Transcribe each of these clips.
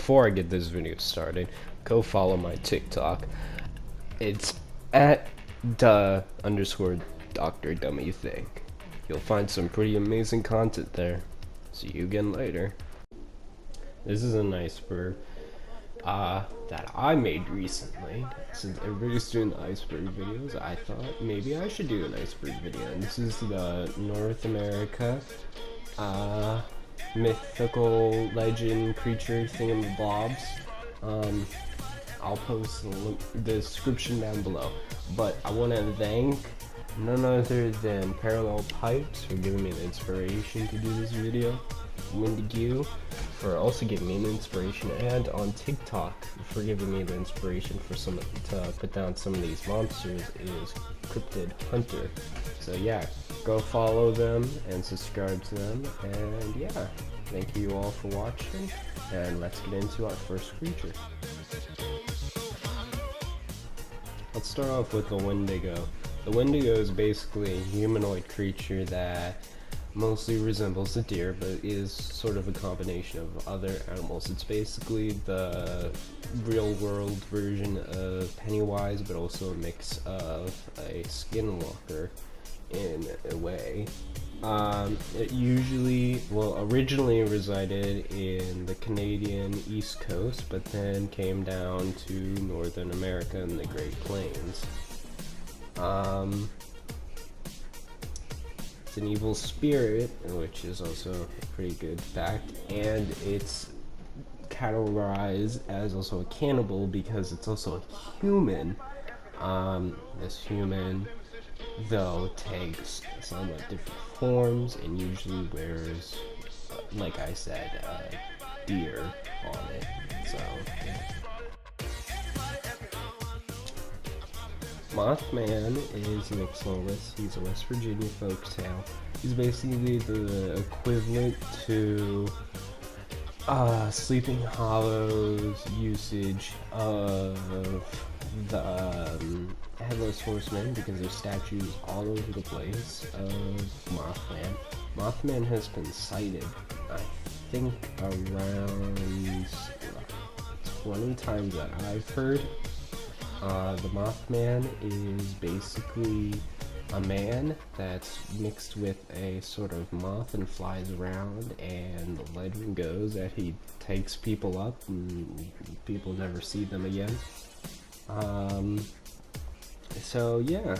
before I get this video started, go follow my TikTok. It's at _Dr. Dummy Think. You'll find some pretty amazing content there. See you again later. This is an iceberg that I made recently. Since everybody's doing iceberg videos, I thought maybe I should do an iceberg video. And this is the North America mythical legend creature thingamabobs. I'll post the description down below. But I want to thank none other than Parallel Pipes for giving me the inspiration to do this video. Windigu for also giving me the inspiration, and on TikTok for giving me the inspiration for to put down some of these monsters is Cryptid Hunter. So yeah, go follow them and subscribe to them, and yeah, thank you all for watching, and let's get into our first creature. Let's start off with the Wendigo. The Wendigo is basically a humanoid creature that mostly resembles a deer, but is sort of a combination of other animals. It's basically the real-world version of Pennywise, but also a mix of a skinwalker in a way. It originally resided in the Canadian East Coast, but then came down to Northern America and the Great Plains. It's an evil spirit, which is also a pretty good fact, and it's categorized as also a cannibal because it's also a human. This human, though, takes somewhat different forms and usually wears, like I said, a deer on it. So, yeah. Mothman is an excellent list. He's a West Virginia folktale. He's basically the equivalent to Sleeping Hollow's usage of the Headless Horseman, because there's statues all over the place of Mothman. Mothman has been sighted, I think, around 20 times that I've heard. The Mothman is basically a man that's mixed with a sort of moth and flies around, and the legend goes that he takes people up and people never see them again. So yeah,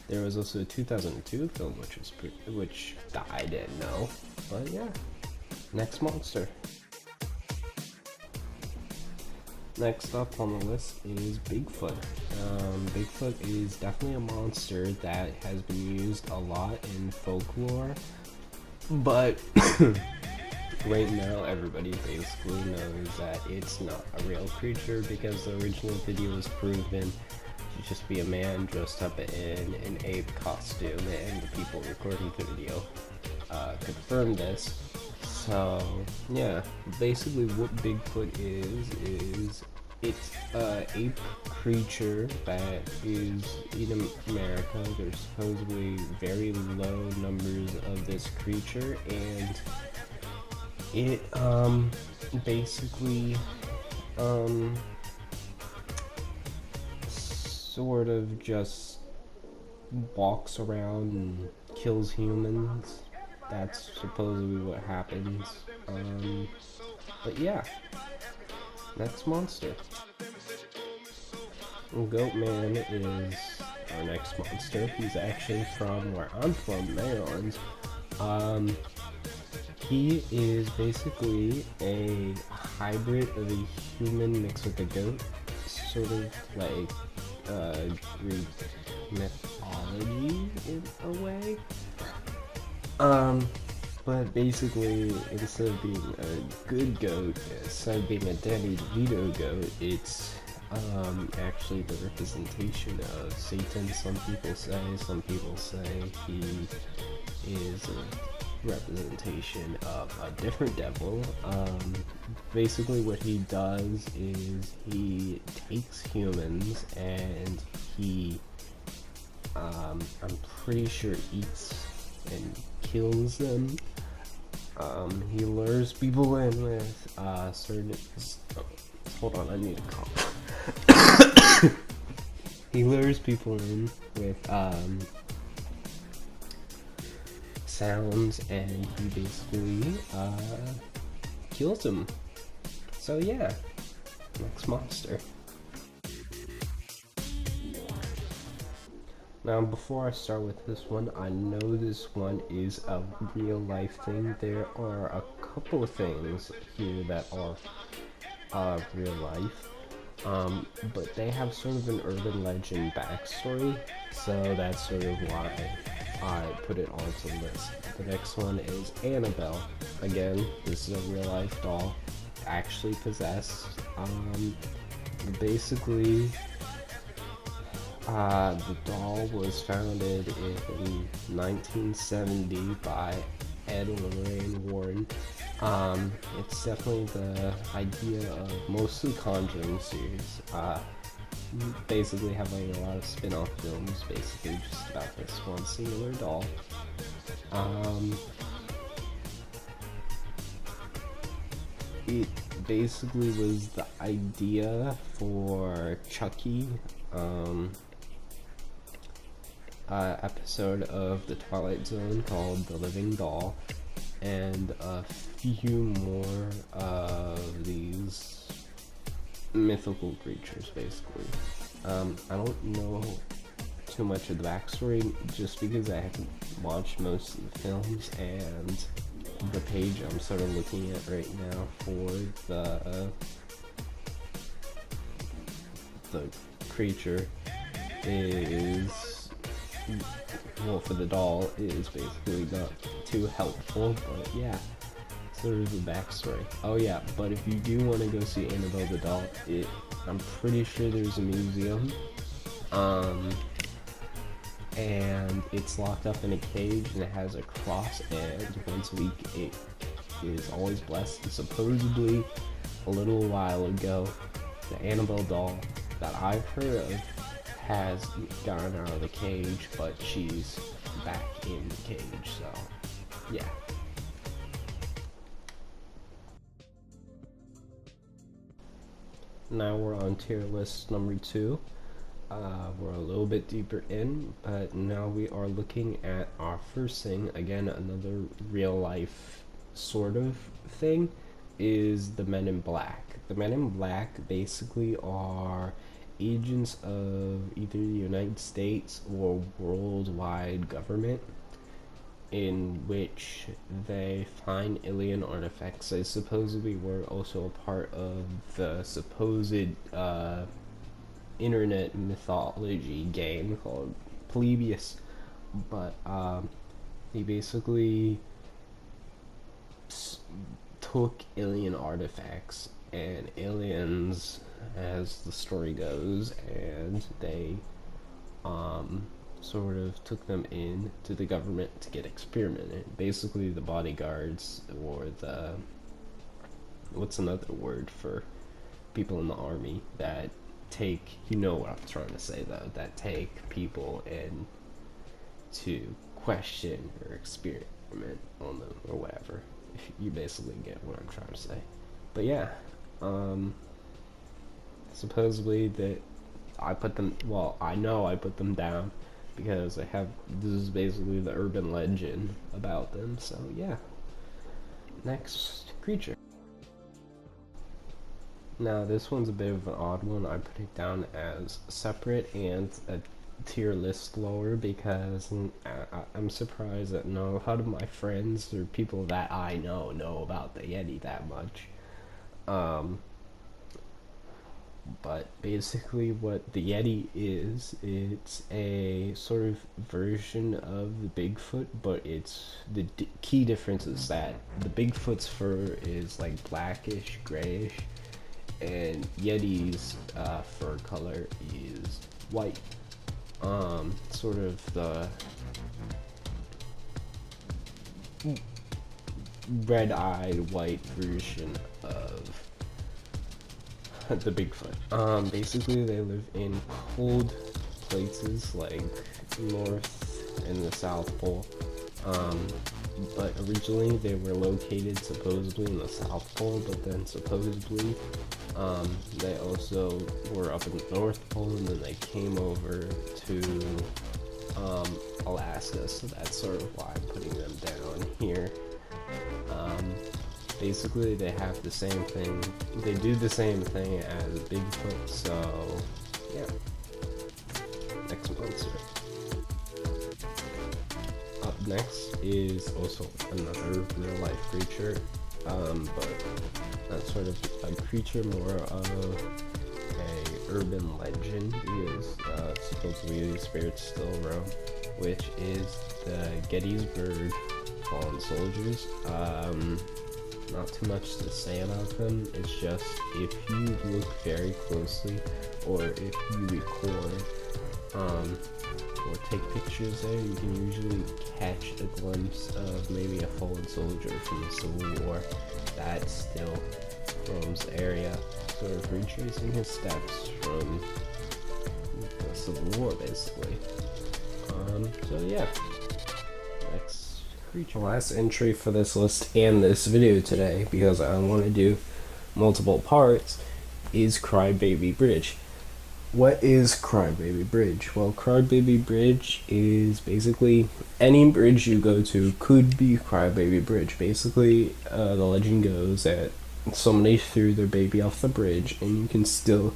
there was also a 2002 film which I didn't know, but yeah. Next monster. Next up on the list is Bigfoot. Bigfoot is definitely a monster that has been used a lot in folklore, but right now everybody basically knows that it's not a real creature because the original video was proven to just be a man dressed up in an ape costume, and the people recording the video confirmed this. So yeah, basically what Bigfoot is it's a ape creature that is in America. There's supposedly very low numbers of this creature, and it basically sort of just walks around and kills humans. That's supposedly what happens. But yeah, next monster. Goatman is our next monster. He's actually from where I'm from, Maryland. He is basically a hybrid of a human mixed with a goat, sort of like Greek mythology in a way. But basically, instead of being a good goat, instead of being a Danny DeVito goat, it's actually the representation of Satan. Some people say he is a representation of a different devil. Basically what he does is he takes humans and he, I'm pretty sure eats and kills them. He lures people in with certain. Hold on, I need to cough. He lures people in with sounds, and he basically kills them. So yeah, next monster. Now, before I start with this one, I know this one is a real life thing. There are a couple of things here that are real life, but they have sort of an urban legend backstory, so that's sort of why I put it onto the list. The next one is Annabelle. Again, this is a real life doll, actually possessed. Basically, the doll was founded in 1970 by Ed and Lorraine Warren. It's definitely the idea of mostly Conjuring series. Basically having a lot of spin-off films, basically just about this one singular doll. It basically was the idea for Chucky, episode of The Twilight Zone called The Living Doll, and a few more of these mythical creatures, basically. I don't know too much of the backstory, just because I haven't watched most of the films, and the page I'm sort of looking at right now for the creature is, well, for the doll, is basically not too helpful, but yeah, sort of the backstory. Oh yeah, but if you do want to go see Annabelle the doll, I'm pretty sure there's a museum, and it's locked up in a cage, and it has a cross, and once a week it is always blessed. And supposedly, a little while ago, the Annabelle doll that I've heard of has gotten out of the cage, but she's back in the cage, so yeah. Now we're on tier list number 2. We're a little bit deeper in, but now we are looking at our first thing. Again, another real life sort of thing is the Men in Black. The Men in Black basically are agents of either the United States or worldwide government, in which they find alien artifacts. They supposedly were also a part of the supposed internet mythology game called Polybius, but they basically took alien artifacts and aliens, as the story goes, and they sort of took them in to the government to get experimented. Basically the bodyguards, or the, what's another word for people in the army that take, you know what I'm trying to say though, that take people in to question or experiment on them or whatever, if you basically get what I'm trying to say. But yeah, supposedly that I put them, well, I know I put them down because I have, this is basically the urban legend about them, so yeah. Next creature. Now this one's a bit of an odd one. I put it down as separate and a tier list lower because I'm surprised that none of my friends or people that I know about the Yeti that much. But basically what the Yeti is, it's a sort of version of the Bigfoot, but it's, the key difference is that the Bigfoot's fur is like blackish, grayish, and Yeti's fur color is white. Sort of the red-eyed white version of the Bigfoot. Basically they live in cold places like north and the South Pole. but originally they were located supposedly in the South Pole, but then supposedly they also were up in the North Pole, and then they came over to Alaska, so that's sort of why I'm putting them down here. Basically they have the same thing, they do the same thing as Bigfoot, so yeah. Next monster. Up next is also another real life creature, but that's sort of a creature more of a urban legend, because supposedly these spirits still roam, which is the Gettysburg fallen soldiers. Not too much to say about them. It's just if you look very closely, or if you record or take pictures there, you can usually catch a glimpse of maybe a fallen soldier from the Civil War that still roams the area, sort of retracing his steps from the Civil War, basically. So yeah, next creature. Last entry for this list and this video today, because I want to do multiple parts, is Crybaby Bridge. What is Crybaby Bridge? Well, Crybaby Bridge is basically any bridge you go to could be Crybaby Bridge. Basically, the legend goes that somebody threw their baby off the bridge, and you can still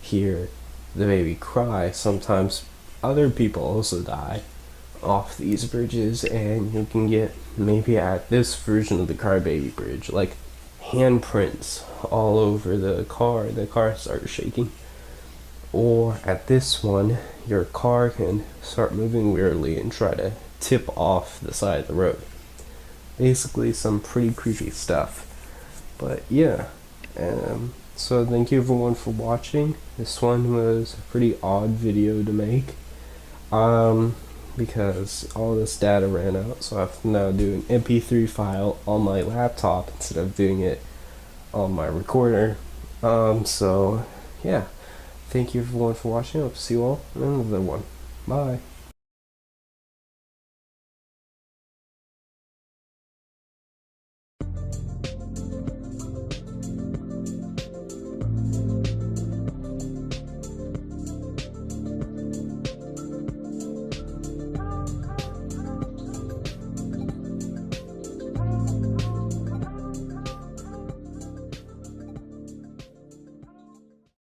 hear the baby cry. Sometimes other people also die off these bridges, and you can get, maybe at this version of the Crybaby Bridge, like handprints all over the car starts shaking. Or at this one, your car can start moving weirdly and try to tip off the side of the road. Basically some pretty creepy stuff. But yeah, so thank you everyone for watching. This one was a pretty odd video to make, because all this data ran out, so I have to now do an MP3 file on my laptop instead of doing it on my recorder. So yeah, thank you everyone for watching. I'll see you all in another one. Bye.